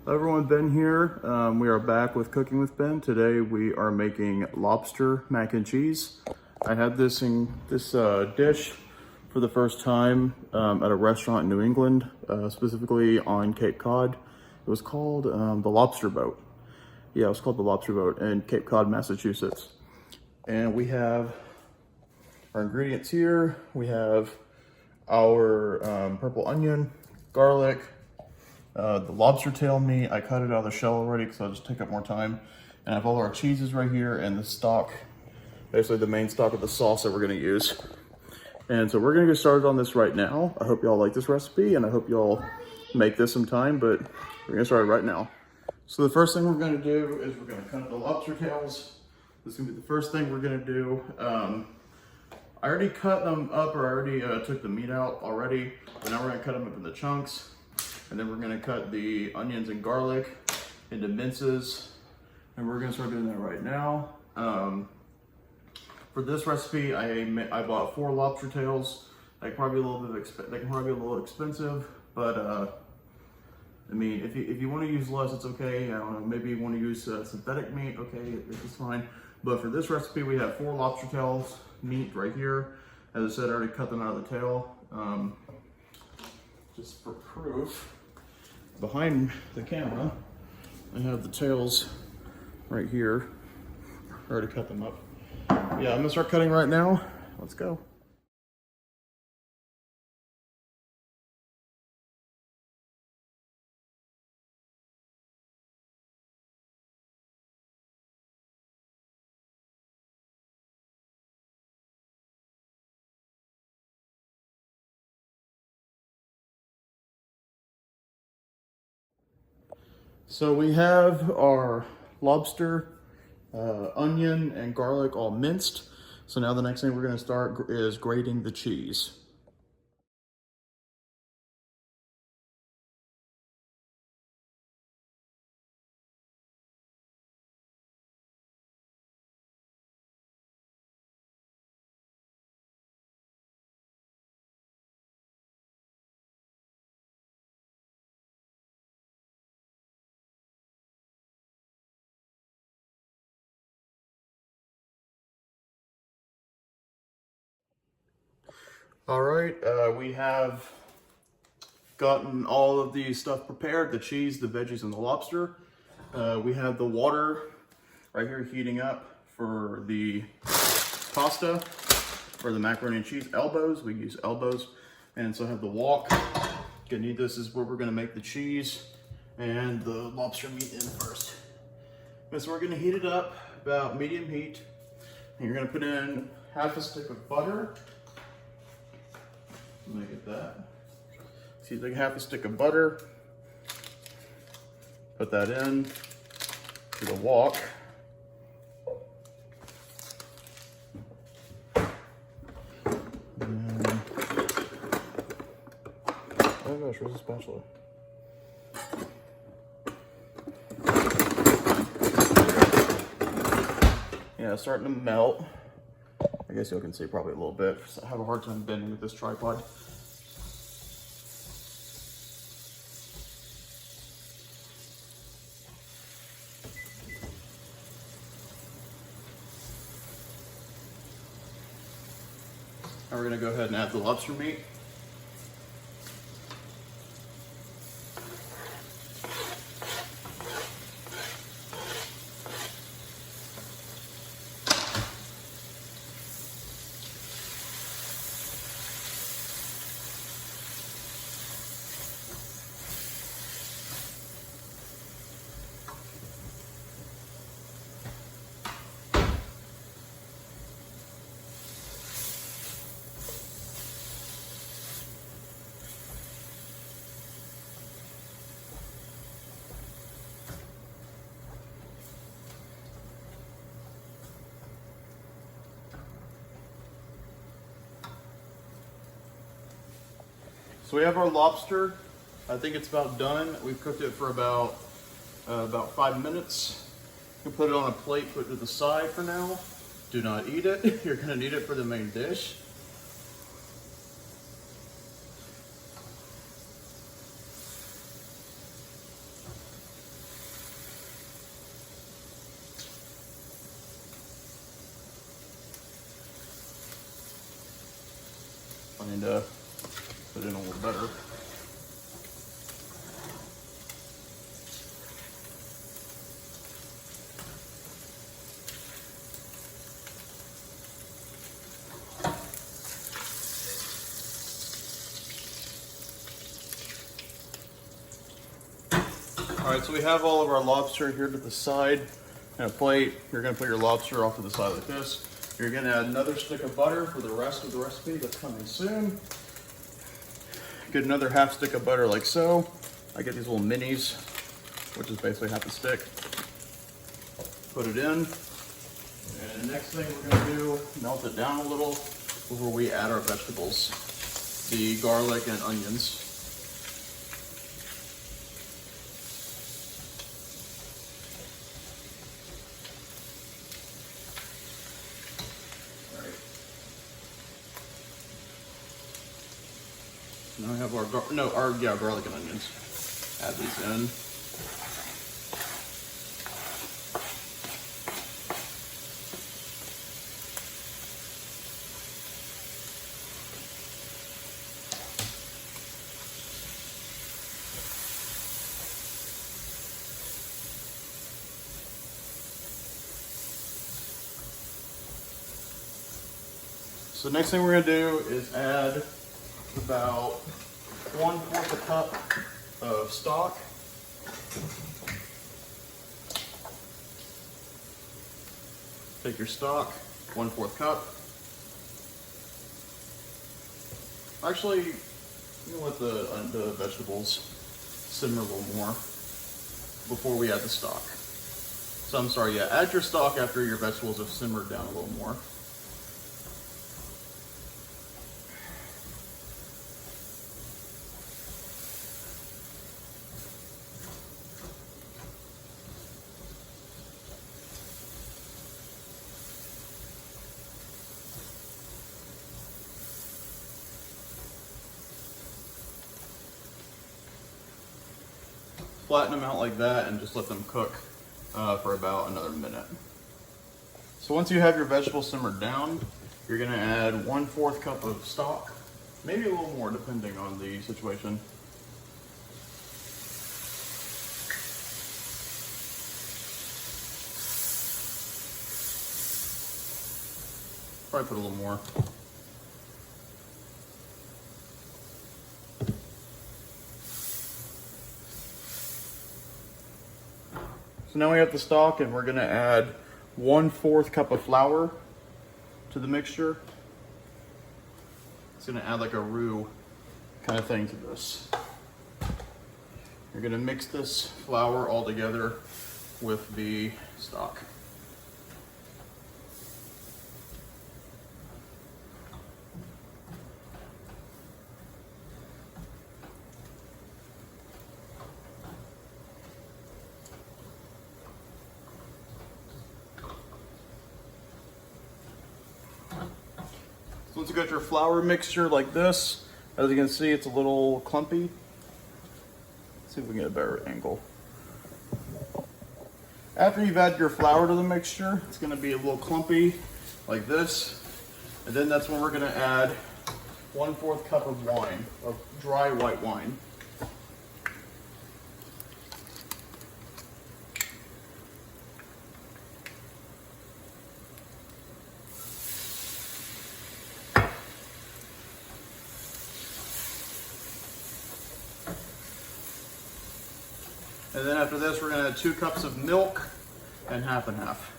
Hello everyone, Ben here. We are back with Cooking with Ben. Today we are making lobster mac and cheese. I had this dish for the first time at a restaurant in New England, specifically on Cape Cod. It was called the Lobster Boat. Yeah, it was called the Lobster Boat in Cape Cod, Massachusetts. And we have our ingredients here. We have our purple onion, garlic, the lobster tail meat. I cut it out of the shell already because I'll just take up more time. And I have all our cheeses right here and the stock, basically the main stock of the sauce that we're gonna use. And so we're gonna get started on this right now. I hope y'all like this recipe and I hope y'all make this sometime, but we're gonna start right now. So the first thing we're gonna do is we're gonna cut the lobster tails. This is gonna be the first thing we're gonna do. I already cut them up, or I already took the meat out already, but now we're gonna cut them up into chunks. And then we're gonna cut the onions and garlic into minces. And we're gonna start doing that right now. For this recipe, I bought 4 lobster tails. They can probably be a little expensive, but I mean, if you want to use less, it's okay. I don't know, maybe you want to use synthetic meat, okay, it's fine. But for this recipe, we have 4 lobster tails, meat right here. As I said, I already cut them out of the tail. Just for proof, behind the camera, I have the tails right here. I already cut them up. Yeah, I'm gonna start cutting right now. Let's go. So we have our lobster, onion, and garlic all minced. So now the next thing we're gonna start is grating the cheese. All right, we have gotten all of the stuff prepared, the cheese, the veggies, and the lobster. We have the water right here heating up for the pasta, or the macaroni and cheese elbows. We use elbows. And so I have the wok. Gonna need this is where we're gonna make the cheese and the lobster meat in first. And so we're gonna heat it up about medium heat. And you're gonna put in half a stick of butter. Let me get that. So you take half a stick of butter, put that in to the wok. And, oh gosh, where's the spatula? Yeah, it's starting to melt. I guess you can see probably a little bit. I have a hard time bending with this tripod. Now we're gonna go ahead and add the lobster meat. So we have our lobster. I think it's about done. We've cooked it for about 5 minutes. You can put it on a plate, put it to the side for now. Do not eat it. You're gonna need it for the main dish. need to put in a little better. All right, so we have all of our lobster here to the side and a plate. You're gonna put your lobster off to the side like this. You're gonna add another stick of butter for the rest of the recipe that's coming soon. Get another half stick of butter like so. I get these little minis, which is basically half a stick. Put it in. And the next thing we're gonna do, melt it down a little before we add our vegetables, the garlic and onions. Now we have our garlic and onions. Add these in. So the next thing we're gonna do is add about 1/4 a cup of stock. Take your stock, 1/4 cup. Actually, you can let the vegetables simmer a little more before we add the stock. So I'm sorry, yeah, add your stock after your vegetables have simmered down a little more. Flatten them out like that and just let them cook for about another minute. So once you have your vegetables simmered down, you're gonna add 1/4 cup of stock, maybe a little more depending on the situation. Probably put a little more. So now we have the stock and we're gonna add 1/4 cup of flour to the mixture. It's gonna add like a roux kind of thing to this. You're gonna mix this flour all together with the stock. Once you got your flour mixture like this, as you can see, it's a little clumpy. Let's see if we can get a better angle. After you've added your flour to the mixture, it's gonna be a little clumpy like this. And then that's when we're gonna add 1/4 cup of wine, of dry white wine. And then after this, we're gonna add 2 cups of milk and half and half.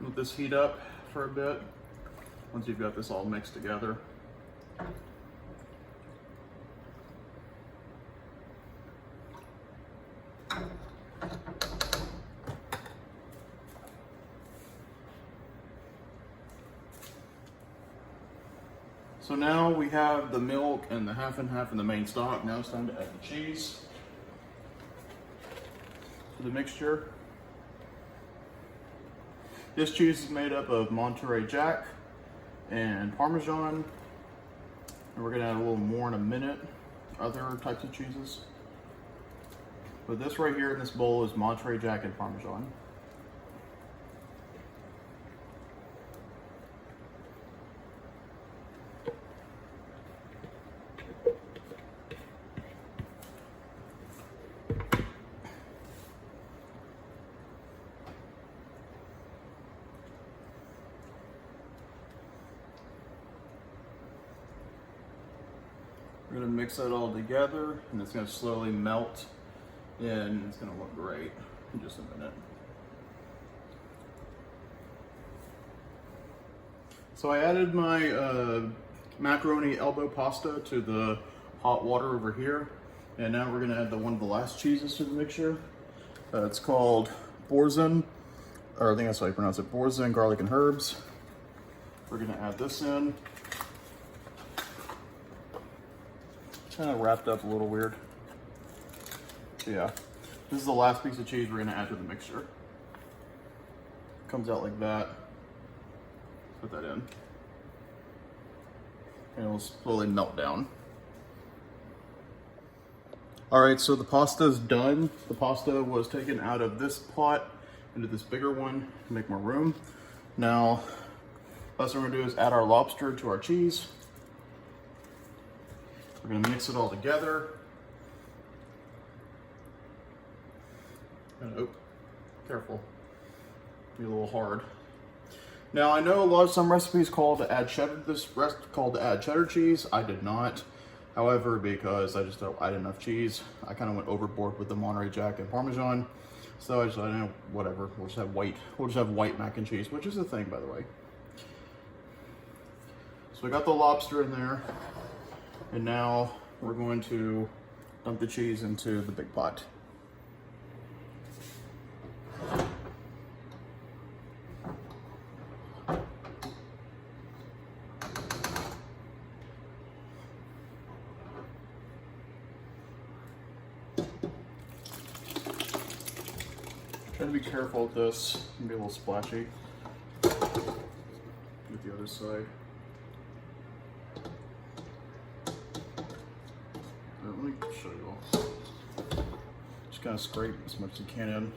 Let this heat up for a bit once you've got this all mixed together. So now we have the milk and the half and half in the main stock. Now it's time to add the cheese to the mixture. This cheese is made up of Monterey Jack and Parmesan. And we're gonna add a little more in a minute, other types of cheeses. But this right here in this bowl is Monterey Jack and Parmesan. We're gonna mix that all together and it's gonna slowly melt and it's gonna look great in just a minute. So I added my macaroni elbow pasta to the hot water over here. And now we're gonna add one of the last cheeses to the mixture. It's called Borzen, or I think that's how you pronounce it, Borzen garlic and herbs. We're gonna add this in. Kind of wrapped up a little weird. Yeah, this is the last piece of cheese we're gonna add to the mixture. Comes out like that. Put that in. And it will slowly melt down. All right, so the pasta is done. The pasta was taken out of this pot into this bigger one to make more room. Now, last thing we're gonna do is add our lobster to our cheese. We're gonna mix it all together. And, oh, careful, be a little hard. Now I know some recipes call to add cheddar. Called to add cheddar cheese. I did not. However, because I just don't add enough cheese, I kind of went overboard with the Monterey Jack and Parmesan. So I just thought, know, whatever. We'll just have white. We'll just have white mac and cheese, which is a thing, by the way. So we got the lobster in there. And now we're going to dump the cheese into the big pot. Try to be careful with this. It can be a little splashy. With the other side. Let me show you all. Just kind of scrape as much as you can in.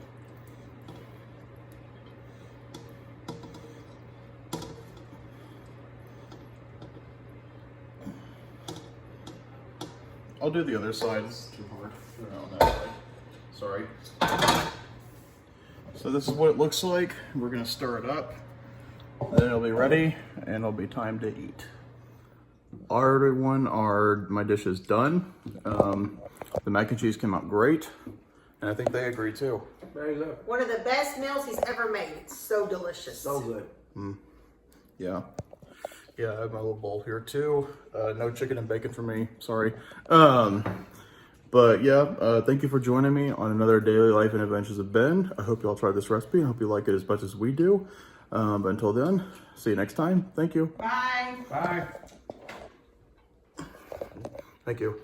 I'll do the other side. It's too hard. No, on that side. Sorry. So this is what it looks like. We're gonna stir it up. Then it'll be ready and it'll be time to eat. My dish is done. The mac and cheese came out great, and I think they agree too. Very good. One of the best meals he's ever made. It's so delicious. So good. Yeah. Yeah, I have my little bowl here too. No chicken and bacon for me, sorry. But yeah, thank you for joining me on another Daily Life and Adventures of Ben. I hope you all try this recipe. I hope you like it as much as we do. But until then, see you next time. Thank you. Bye. Bye. Thank you.